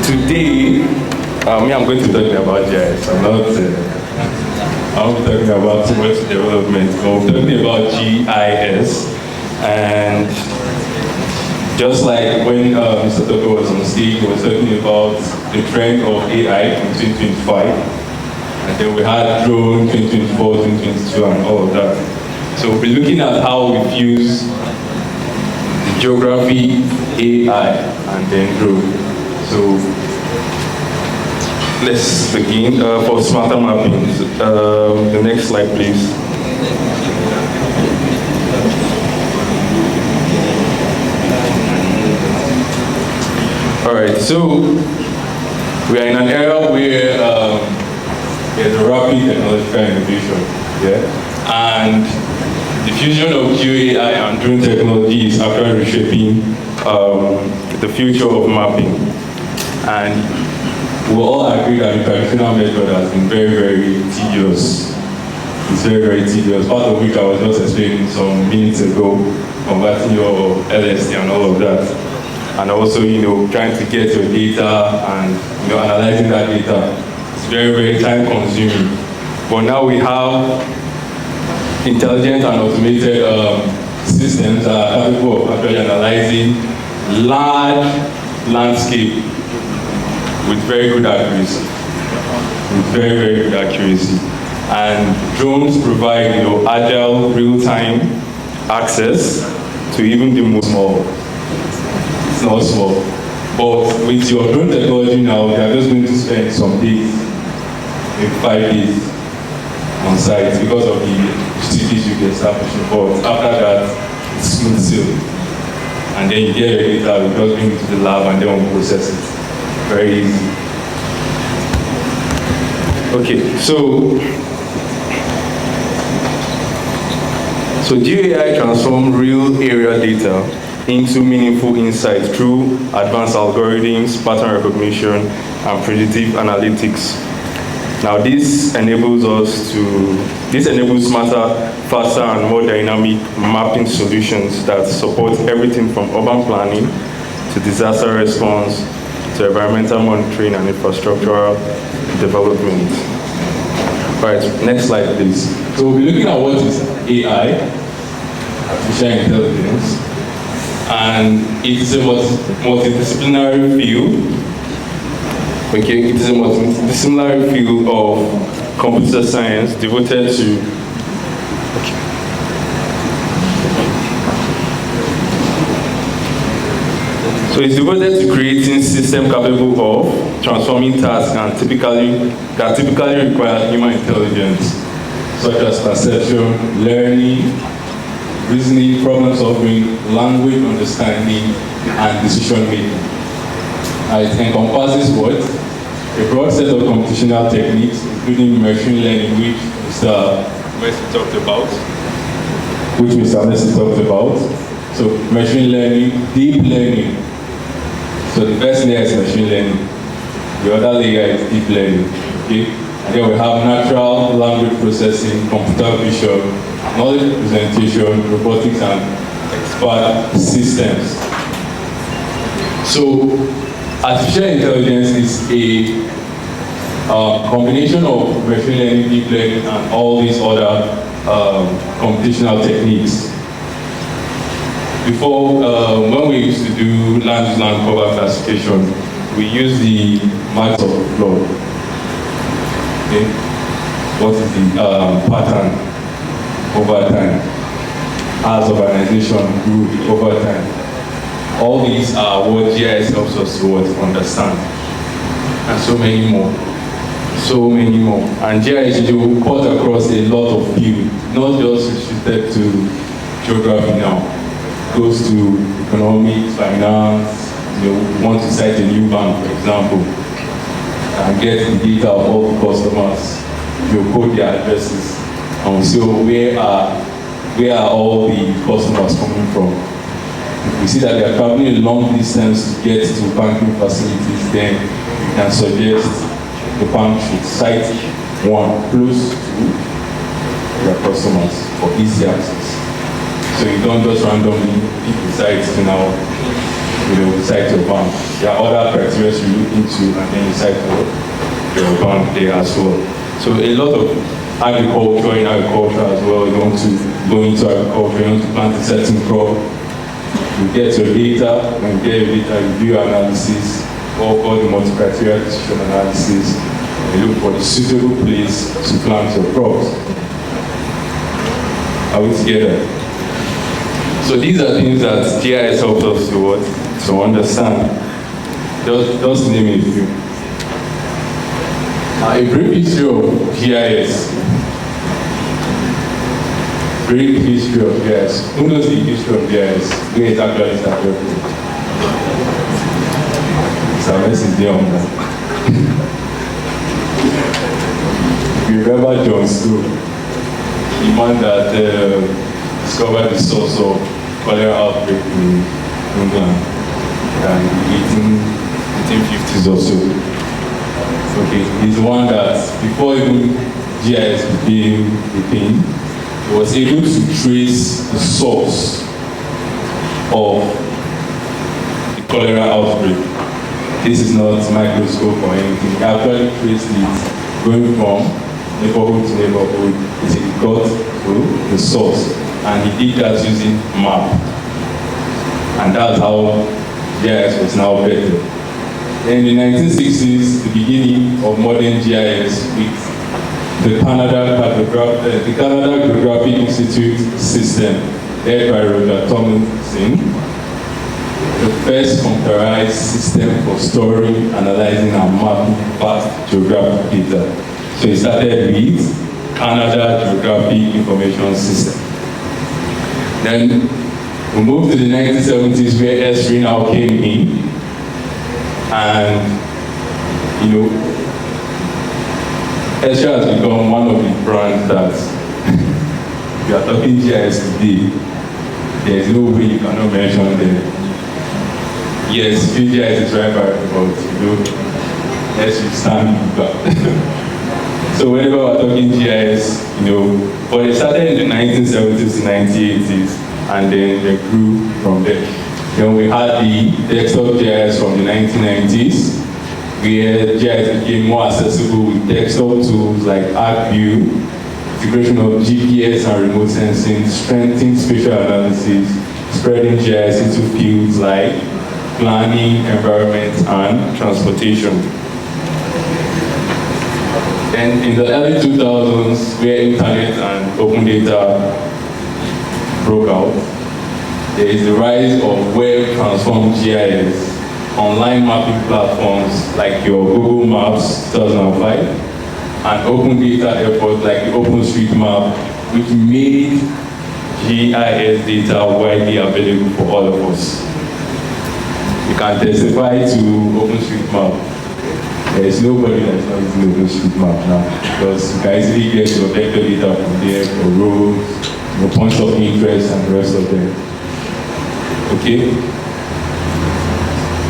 Today, I'm going to be talking about GIS. I'm not talking about too much development. I'm talking about GIS. And just like when Mr. Toko was on stage, he was talking about the trend of AI in 2025. And then we had drone 2024, 2022, and all of that. So we'll be looking at how we fuse the geography, AI, and then drone. So let's begin. For smarter mapping, the next slide, please. All right, so we are in an era where there's a rapid technological innovation, and the fusion of Geo-AI and drone technology is actually reshaping the future of mapping. And we all agree that the traditional method has been very, very tedious. It's very, very tedious, part of which I was just explaining some minutes ago, converting your LSD and all of that. And also, trying to get your data and, analyzing that data. It's very, very time consuming. But now we have intelligent and automated systems that are capable of actually analyzing large landscape with very good accuracy. And drones provide, agile, real-time access to even the most small. It's not small. But with your drone technology now, they are just going to spend some days, maybe 5 days on site because of the cities you get established. But after that, it's smooth sailing. And then you get your data, we just bring it to the lab and then we process it. Very easy. Okay, so Geo-AI transforms real area data into meaningful insights through advanced algorithms, pattern recognition, and predictive analytics. Now this enables smarter, faster, and more dynamic mapping solutions that support everything from urban planning to disaster response to environmental monitoring and infrastructural development. All right, next slide, please. So we'll be looking at what is AI, artificial intelligence, and it is a multidisciplinary field. Okay, it is a multidisciplinary field of computer science devoted to So it's devoted to creating systems capable of transforming tasks that typically require human intelligence, such as perception, learning, reasoning, problem solving, language understanding, and decision making. It encompasses what? A broad set of computational techniques, including machine learning, which Mr. Messi talked about. So machine learning, deep learning. So the first layer is machine learning. The other layer is deep learning. Okay? And then we have natural language processing, computer vision, knowledge representation, robotics, and expert systems. So artificial intelligence is a combination of machine learning, deep learning, and all these other computational techniques. Before, when we used to do land cover classification, we used the math of the floor. Okay? What is the pattern over time? As organization grew over time. All these are what GIS helps us to understand. And so many more. And GIS will cut across a lot of fields, not just restricted to geography now. Goes to economics, finance, want to cite a new bank, for example, and get the data of all the customers, code their addresses, and so where are all the customers coming from? If we see that they are traveling a long distance to get to banking facilities, then you can suggest the bank should cite one close to their customers for easy access. So you don't just randomly pick the sites to now cite your bank. There are other criteria you look into, and then you cite your bank there as well. So a lot of agriculture in agriculture as well. You want to go into agriculture, you want to plant a certain crop. You get your data, when you get your data, you do your analysis, all the multi-criteria decision analysis, and you look for the suitable place to plant your crops. Are we together? So these are things that GIS helps us to understand. Just name it a few. Now, a brief history of GIS. Brief history of GIS. Who knows the history of GIS? Where it actually started from? It's there on that. You remember John Stowe, the man that discovered the source of cholera outbreak in England in the 1850s or so. Okay, he's the one that, before even GIS became a thing, he was able to trace the source of the cholera outbreak. This is not microscope or anything. He actually traced it going from neighborhood to neighborhood. He got to the source, and he did that using map. And that's how GIS was now better. In the 1960s, the beginning of modern GIS with the Canada Geographic Institute system, led by Roger Tomlinson, the first computerized system for storing, analyzing, and mapping vast geographic data. So it started with Canada Geographic Information System. Then we moved to the 1970s, where S3 now came in, and Esra has become one of the brands that you are talking GIS today. There is no way you cannot mention them. Yes, GIS is right back, but Esra stand back. So whenever we're talking GIS, but it started in the 1970s to 1980s, and then they grew from there. Then we had the desktop GIS from the 1990s, where GIS became more accessible with desktop tools like ArcView, integration of GPS and remote sensing, strengthening spatial analysis, spreading GIS into fields like planning, environment, and transportation. And in the early 2000s, where internet and open data broke out, there is the rise of web-transformed GIS, online mapping platforms like your Google Maps 2005, and open data efforts like the OpenStreetMap, which made GIS data widely available for all of us. You can testify to OpenStreetMap. There is nobody that's not using OpenStreetMap now, because you can easily get your vector data from there for roads, your points of interest, and the rest of them. Okay?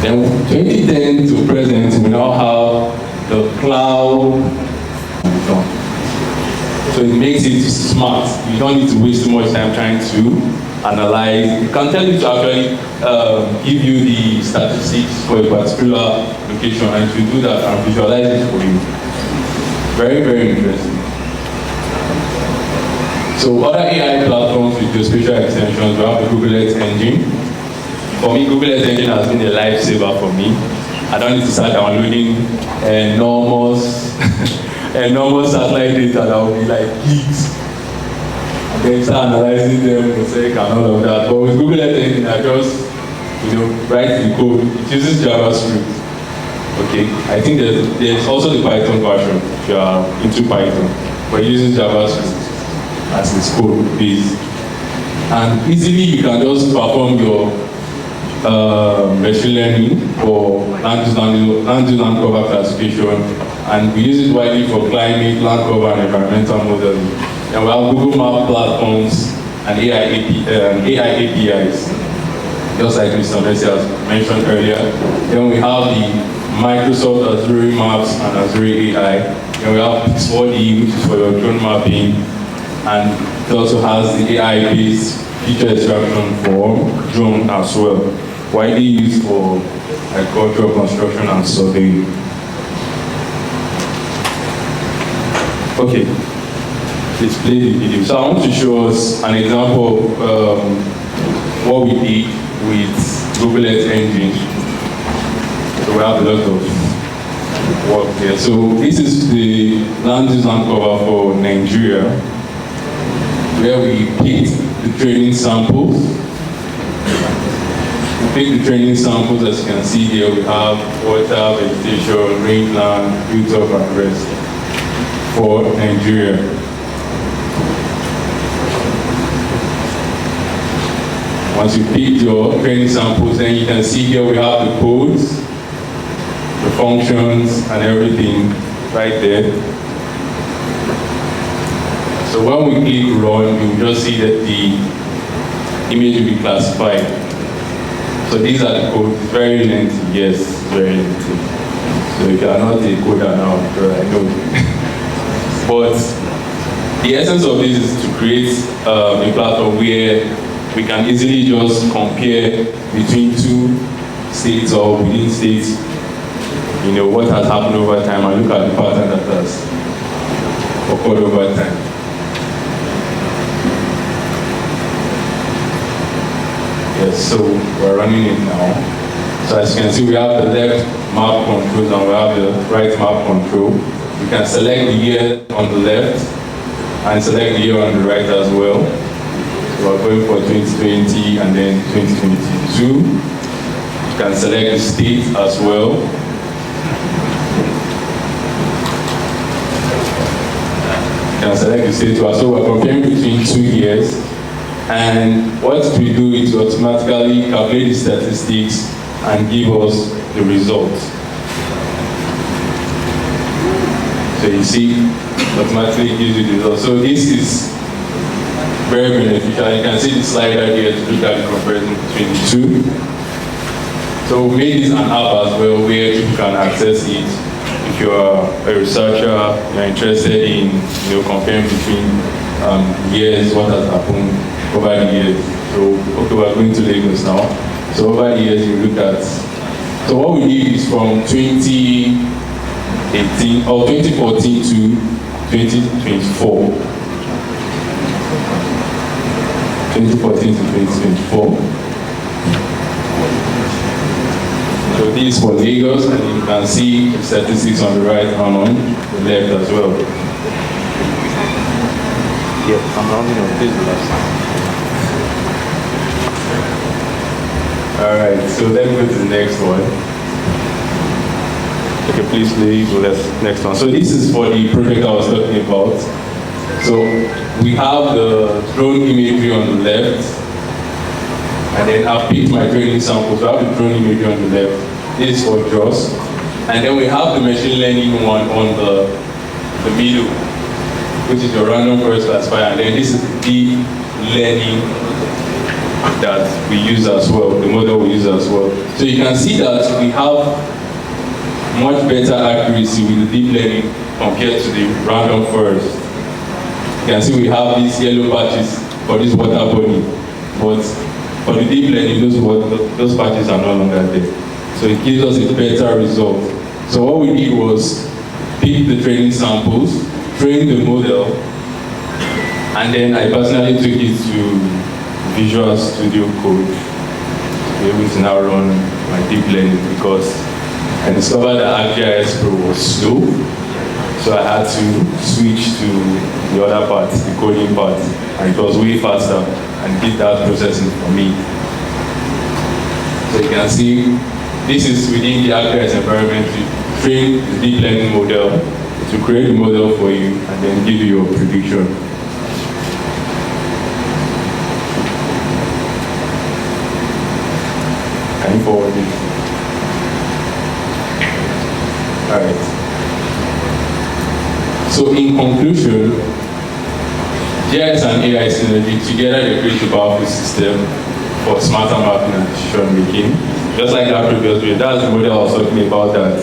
Then 2010 to present, we now have the cloud. So it makes it smart. You don't need to waste too much time trying to analyze. It can tell you to actually give you the statistics for a particular location, and to do that and visualize it for you. Very, very interesting. So other AI platforms with geospatial extensions, we have the Google Earth engine. For me, Google Earth engine has been a lifesaver for me. I don't need to start downloading enormous satellite data that will be like gigs. And then start analyzing them, mosaic and all of that. But with Google Earth engine, I just write the code. It uses JavaScript. Okay. I think there's also the Python version if you are into Python, but it uses JavaScript as its code base. And easily you can just perform your machine learning for land cover classification, and we use it widely for climate, land cover, and environmental modeling. And we have Google Map platforms and AI APIs, just like Mr. Messi has mentioned earlier. Then we have the Microsoft Azure Maps and Azure AI. Then we have Pix4D, which is for your drone mapping, and it also has the AI-based feature extraction for drone as well. widely used for agricultural construction and surveying. Okay, let's play the video. So I want to show us an example of what we did with Google Earth Engine. So we have a lot of work here. So this is the land use and cover for Nigeria, where we picked the training samples. We picked the training samples, as you can see here. We have water, vegetation, rangeland, hilltop, and rest for Nigeria. Once you pick your training samples, then you can see here we have the codes, the functions, and everything right there. So when we click run, you will just see that the image will be classified. So these are the codes. It's very lengthy, yes, very lengthy. So you cannot a coder now, I know. But the essence of this is to create a platform where we can easily just compare between two states or within states, you know, what has happened over time, and look at the pattern that has occurred over time. Yes, so we're running it now. So as you can see, we have the left map controls and we have the right map control. We can select the year on the left and select the year on the right as well. So we're going for 2020 and then 2022. You can select the state as well. You can select the state as well. So we're comparing between 2 years. And what we do is automatically calculate the statistics and give us the results. So you see, automatically gives you the results. So this is very beneficial. You can see the slider here to look at the comparison between the two. So we made this an app as well where you can access it. If you are a researcher, you're interested in comparing between years, what has happened over the years. So okay, we're going to Lagos now. So over the years you look at. So what we did is from 2018 or 2014 to 2024. 2014 to 2024. So this is for Lagos, and you can see the statistics on the right and on the left as well. Yep, I'm running on this. Alright, so let's go to the next one. Okay, please leave the next one. So this is for the project I was talking about. So we have the drone imagery on the left, and then I've picked my training samples. So I have the drone imagery on the left. This is for JOS. And then we have the machine learning one on the middle, which is your random forest classifier. And then this is the deep learning that we use as well, the model we use as well. So you can see that we have much better accuracy with the deep learning compared to the random forest. You can see we have these yellow patches for this water body, but for the deep learning, those patches are no longer there. So it gives us a better result. So what we did was pick the training samples, train the model, and then I personally took it to Visual Studio Code to be able to now run my deep learning, because I discovered that ArcGIS Pro was slow, so I had to switch to the other part, the coding part, and it was way faster and did that processing for me. So you can see this is within the ArcGIS environment to train the deep learning model to create the model for you and then give you your prediction. Can you forward it? All right. So in conclusion, GIS and AI synergy together they create a powerful system for smarter mapping and decision making. Just like that previous video, that's the model I was talking about, that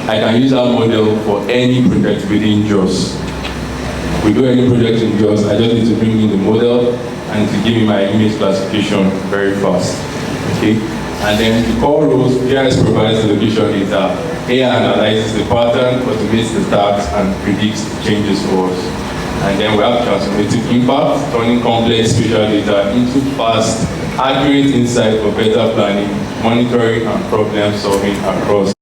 I can use that model for any project within JOS. We do any project in JOS, I just need to bring in the model and to give me my image classification very fast. Okay? And then the core roles, GIS provides the location data, AI analyzes the pattern, automates the tasks, and predicts changes for us. And then we have transformative impact, turning complex spatial data into fast, accurate insight for better planning, monitoring, and problem solving across